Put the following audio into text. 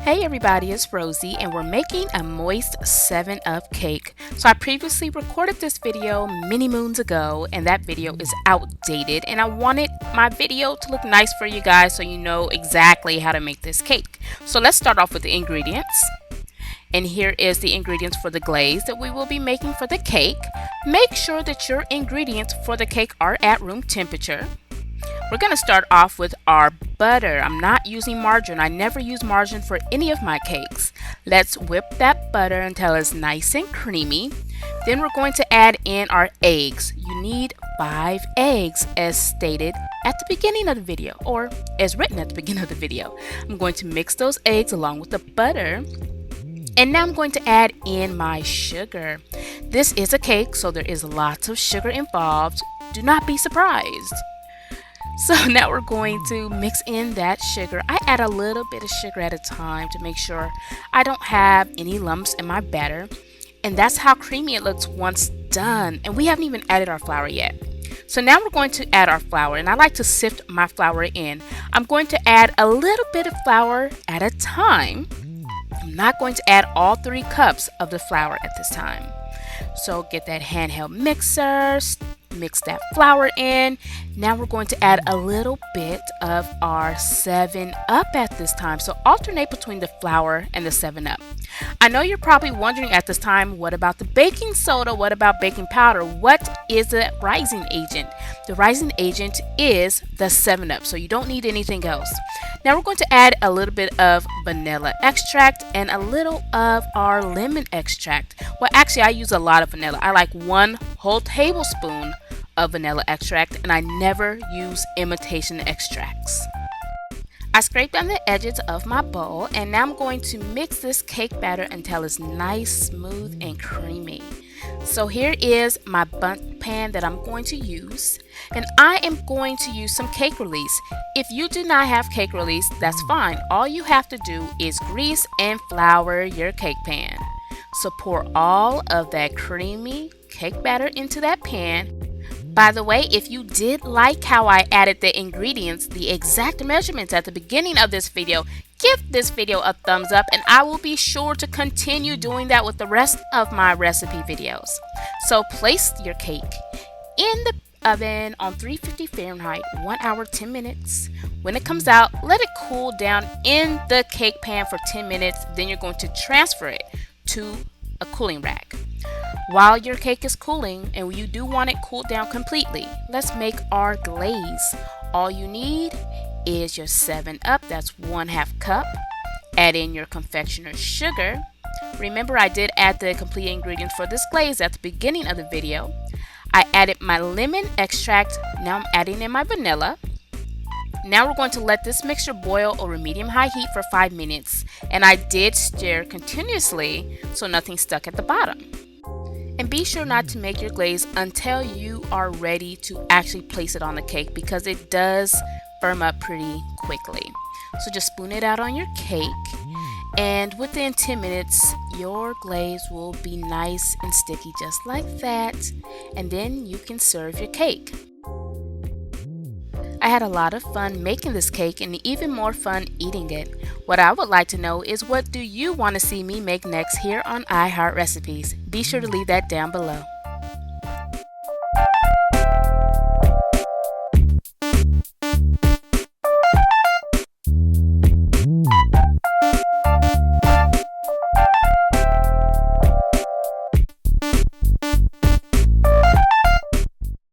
Hey everybody, it's Rosie and we're making a moist 7-Up cake. So I previously recorded this video many moons ago and that video is outdated, and I wanted my video to look nice for you guys so you know exactly how to make this cake. So let's start off with the ingredients. And here is the ingredients for the glaze that we will be making for the cake. Make sure that your ingredients for the cake are at room temperature. We're going to start off with our butter. I'm not using margarine. I never use margarine for any of my cakes. Let's whip that butter until it's nice and creamy. Then we're going to add in our eggs. You need 5 eggs as stated at the beginning of the video, or as written at the beginning of the video. I'm going to mix those eggs along with the butter. And now I'm going to add in my sugar. This is a cake, so there is lots of sugar involved. Do not be surprised. So now we're going to mix in that sugar. I add a little bit of sugar at a time to make sure I don't have any lumps in my batter. And that's how creamy it looks once done. And we haven't even added our flour yet. So now we're going to add our flour, and I like to sift my flour in. I'm going to add a little bit of flour at a time. I'm not going to add all 3 cups of the flour at this time. So get that handheld mixer, mix that flour in. Now we're going to add a little bit of our 7-Up at this time. So alternate between the flour and the 7-Up. I know you're probably wondering at this time, what about the baking soda? What about baking powder? What is a rising agent? The rising agent is the 7-Up, so you don't need anything else. Now we're going to add a little bit of vanilla extract and a little of our lemon extract. Well, actually I use a lot of vanilla. I like 1 whole tablespoon of vanilla extract, and I never use imitation extracts. I scraped on the edges of my bowl, and now I'm going to mix this cake batter until it's nice, smooth, and creamy. So here is my bundt pan that I'm going to use, and I am going to use some cake release. If you do not have cake release, that's fine. All you have to do is grease and flour your cake pan. So pour all of that creamy cake batter into that pan. By the way, if you did like how I added the ingredients, the exact measurements at the beginning of this video, give this video a thumbs up, and I will be sure to continue doing that with the rest of my recipe videos. So place your cake in the oven on 350 Fahrenheit, 1 hour 10 minutes. When it comes out, let it cool down in the cake pan for 10 minutes. Then you're going to transfer it to a cooling rack. While your cake is cooling, and you do want it cooled down completely, let's make our glaze. All you need is your 7-Up, that's 1/2 cup. Add in your confectioner's sugar. Remember, I did add the complete ingredients for this glaze at the beginning of the video. I added my lemon extract. Now I'm adding in my vanilla. Now we're going to let this mixture boil over medium-high heat for 5 minutes. And I did stir continuously so nothing stuck at the bottom. And be sure not to make your glaze until you are ready to actually place it on the cake, because it does firm up pretty quickly. So just spoon it out on your cake, and within 10 minutes your glaze will be nice and sticky just like that, and then you can serve your cake. I had a lot of fun making this cake and even more fun eating it. What I would like to know is, what do you want to see me make next here on iHeart Recipes? Be sure to leave that down below.